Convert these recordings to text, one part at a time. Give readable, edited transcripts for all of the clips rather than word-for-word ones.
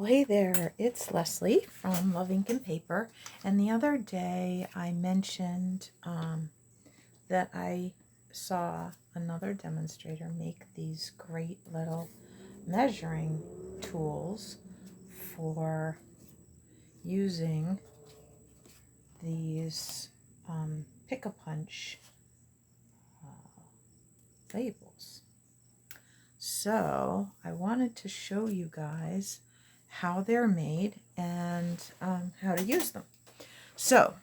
Well, hey there, it's Leslie from LuvINK&Paper, and the other day I mentioned that I saw another demonstrator make these great little measuring tools for using these pick-a-punch labels. So I wanted to show you guys how they're made and how to use them. So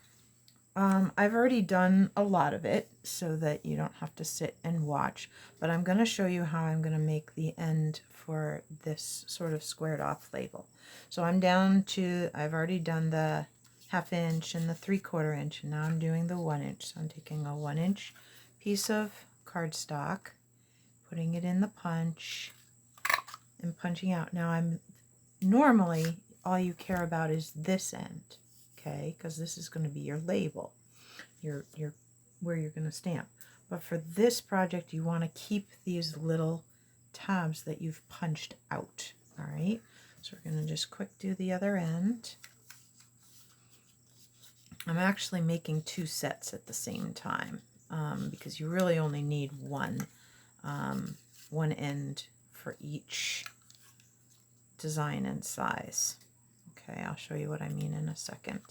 I've already done a lot of it so that you don't have to sit and watch, but I'm going to show you how I'm going to make the end for this sort of squared off label. So I'm down to, I've already done the 1/2 inch and the 3/4 inch, and now I'm doing the 1 inch. So I'm taking a 1 inch piece of cardstock, putting it in the punch and punching out. Now normally all you care about is this end, okay, because this is going to be your label, your where you're going to stamp. But for this project you want to keep these little tabs that you've punched out. All right, so we're going to just quick do the other end. I'm actually making 2 sets at the same time because you really only need one end for each design and size. Okay, I'll show you what I mean in a second.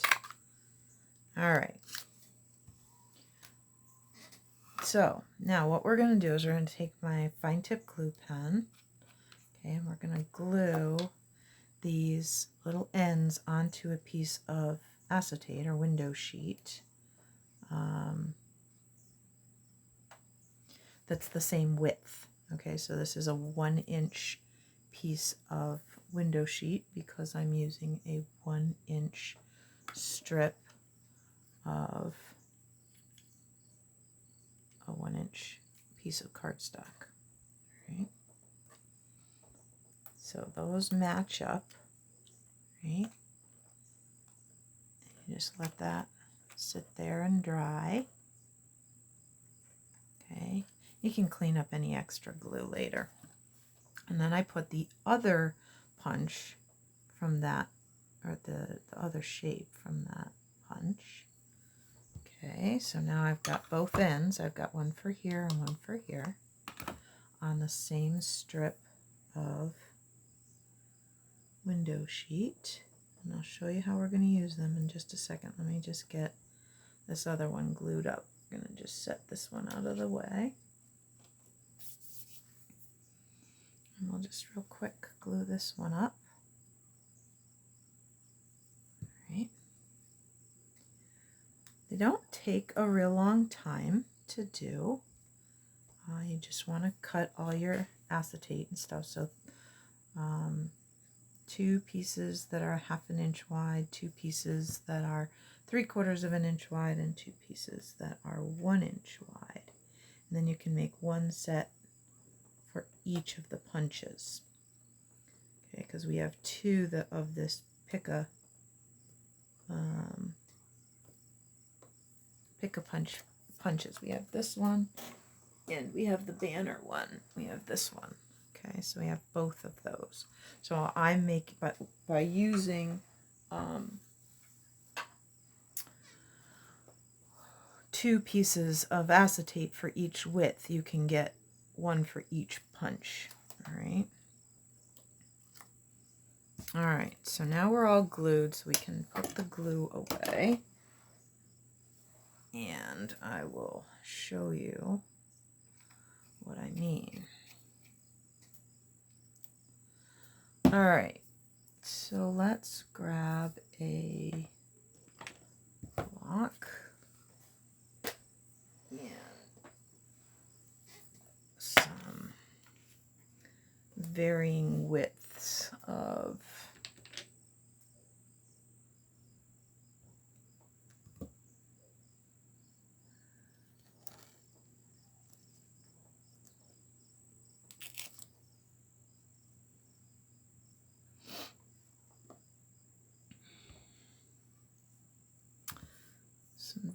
All right. So now what we're going to do is we're going to take my fine tip glue pen, okay, and we're going to glue these little ends onto a piece of acetate or window sheet that's the same width. Okay, so this is a 1 inch piece of window sheet because I'm using a 1 inch strip of a 1 inch piece of cardstock. Right? So those match up, right? You just let that sit there and dry. Okay, you can clean up any extra glue later. And then I put the other punch from that, or the other shape from that punch. Okay, so now I've got both ends. I've got one for here and one for here on the same strip of window sheet. And I'll show you how we're going to use them in just a second. Let me just get this other one glued up. I'm going to just set this one out of the way. And we'll just real quick glue this one up. Right. They don't take a real long time to do. You just want to cut all your acetate and stuff. So 2 pieces that are 1/2 inch wide, 2 pieces that are 3/4 inch wide, and 2 pieces that are 1 inch wide. And then you can make 1 set for each of the punches. Okay, because we have 2 of this punches. We have this one and we have the banner one. We have this one. Okay, so we have both of those. So I make, but by using 2 pieces of acetate for each width, you can get 1 for each punch. All right. All right, so now we're all glued, so we can put the glue away. And I will show you what I mean. All right, so let's grab a block and some varying widths of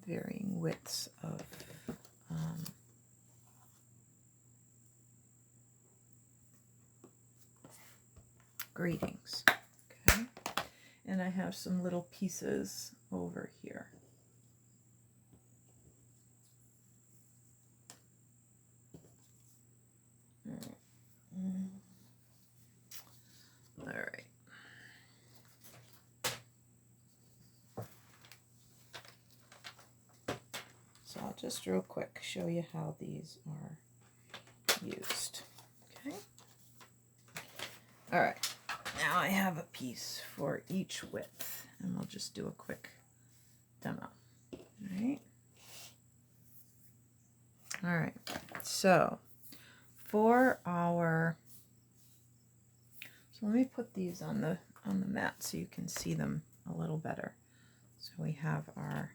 varying widths of greetings. and I have some little pieces over here. All right. So I'll just real quick show you how these are used. Okay. All right. Now I have a piece for each width, and we'll just do a quick demo. All right. All right. So for our, so let me put these on the mat so you can see them a little better. So we have our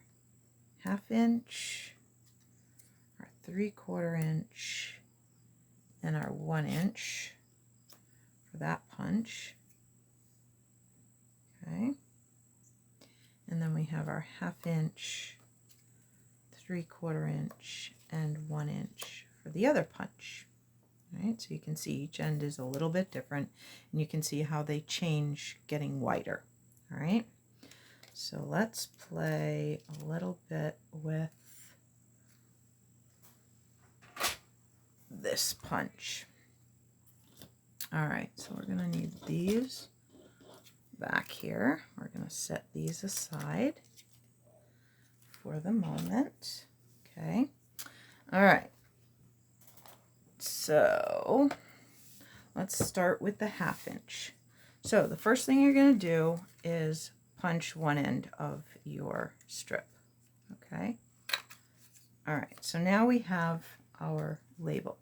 1/2 inch, our 3/4 inch, and our 1 inch for that punch. Okay. And then we have our 1/2 inch, 3/4 inch, and 1 inch for the other punch. All right, so you can see each end is a little bit different, and you can see how they change getting wider. All right, so let's play a little bit with this punch. All right, so we're going to need these back here. We're going to set these aside for the moment. Okay. All right. So let's start with the 1/2 inch. So the first thing you're going to do is punch one end of your strip. Okay. All right. So now we have our label,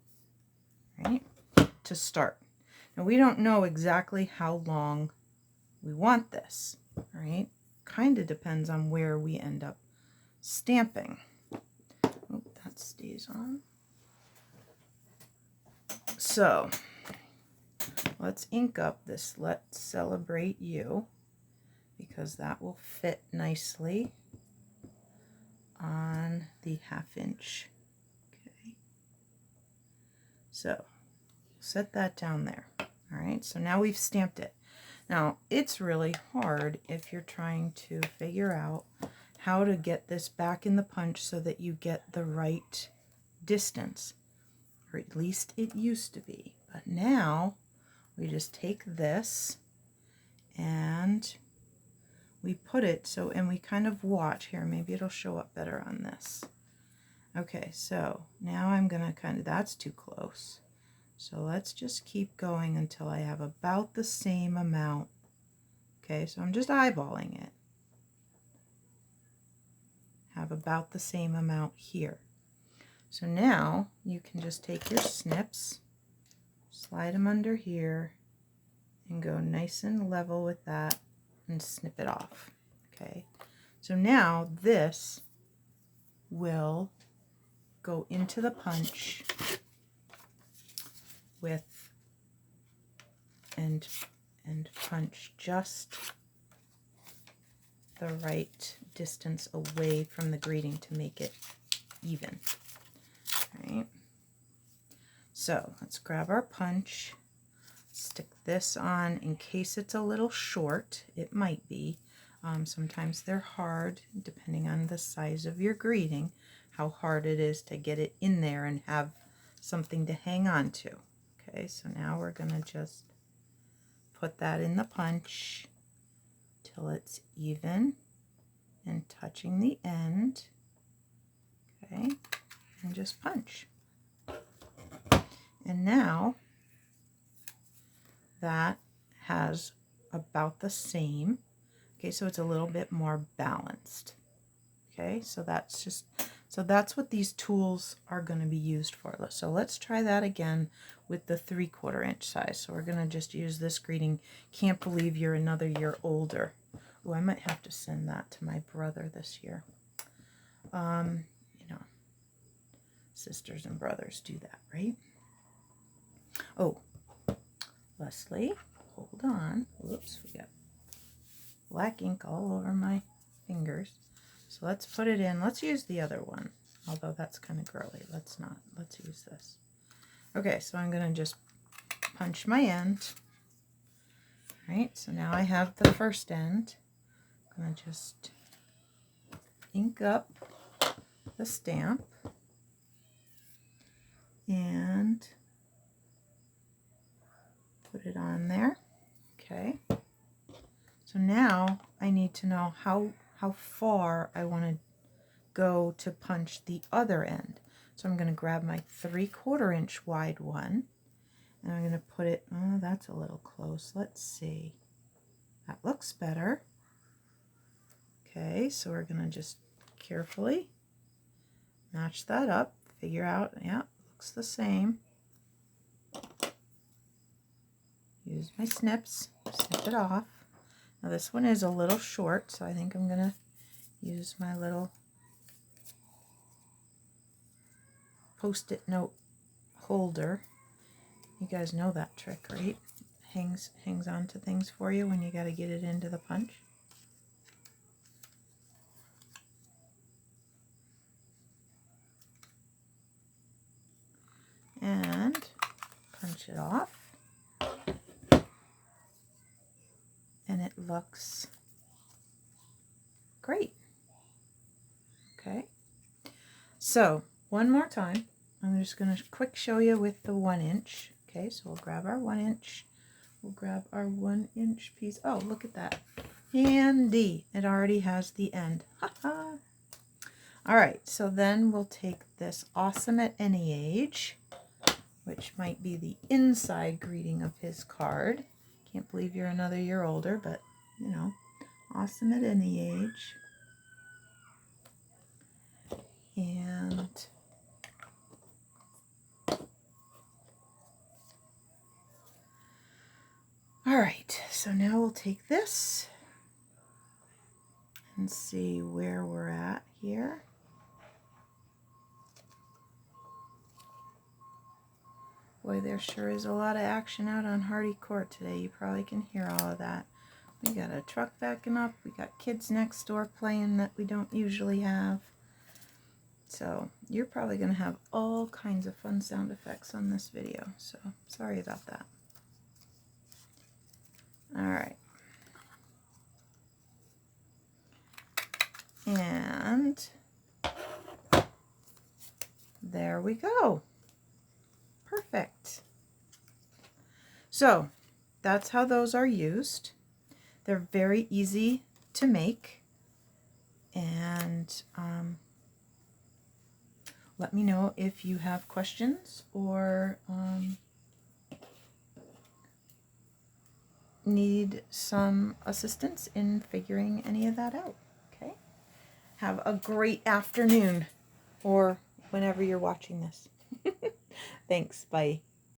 right, to start. Now we don't know exactly how long we want this, right? Kind of depends on where we end up stamping. Oh, that stays on. So let's ink up this Let's Celebrate You, because that will fit nicely on the 1/2 inch. Okay, so set that down there. All right, so now we've stamped it. Now it's really hard if you're trying to figure out how to get this back in the punch so that you get the right distance, or at least it used to be. But now we just take this and we put it so, and we kind of watch here, maybe it'll show up better on this. Okay, so now I'm gonna kind of, that's too close. So let's just keep going until I have about the same amount. Okay, so I'm just eyeballing it. Have about the same amount here. So now you can just take your snips, slide them under here, and go nice and level with that and snip it off. Okay, so now this will go into the punch with and punch just the right distance away from the greeting to make it even. All right, so let's grab our punch, stick this on in case it's a little short. It might be. Sometimes they're hard depending on the size of your greeting, how hard it is to get it in there and have something to hang on to. Okay, so now we're going to just put that in the punch till it's even and touching the end. Okay, and just punch. And now that has about the same. Okay, so it's a little bit more balanced. Okay, so that's just, so that's what these tools are going to be used for. So let's try that again with the 3/4 inch size. So we're going to just use this greeting. Can't believe you're another year older. Oh, I might have to send that to my brother this year. You know, sisters and brothers do that, right? Oh, Leslie, hold on. Whoops, we got black ink all over my fingers. So let's put it in. Let's use the other one, although that's kind of girly. Let's not. Let's use this. Okay, so I'm going to just punch my end. All right, so now I have the first end. I'm going to just ink up the stamp and put it on there. Okay. So now I need to know how far I want to go to punch the other end. So I'm going to grab my 3/4 inch wide one and I'm going to put it, oh, that's a little close. Let's see. That looks better. Okay, so we're going to just carefully match that up, figure out, yeah, looks the same. Use my snips, snip it off. Now this one is a little short, so I think I'm going to use my little Post-it note holder. You guys know that trick, right? Hangs onto things for you when you got to get it into the punch. And punch it off. And it looks great. Okay. So, one more time. I'm just going to quick show you with the 1 inch. Okay, so we'll grab our 1 inch. We'll grab our 1 inch piece. Oh, look at that. Handy. It already has the end. Ha-ha. All right, so then we'll take this Awesome at Any Age, which might be the inside greeting of his card. Can't believe you're another year older, but, you know, awesome at any age. And all right, so now we'll take this and see where we're at here. Boy, there sure is a lot of action out on Hardy Court today. You probably can hear all of that. We got a truck backing up. We got kids next door playing that we don't usually have. So you're probably going to have all kinds of fun sound effects on this video. So sorry about that. All right. And there we go. Perfect. So that's how those are used. They're very easy to make. And let me know if you have questions or need some assistance in figuring any of that out. Okay? Have a great afternoon or whenever you're watching this. Thanks. Bye.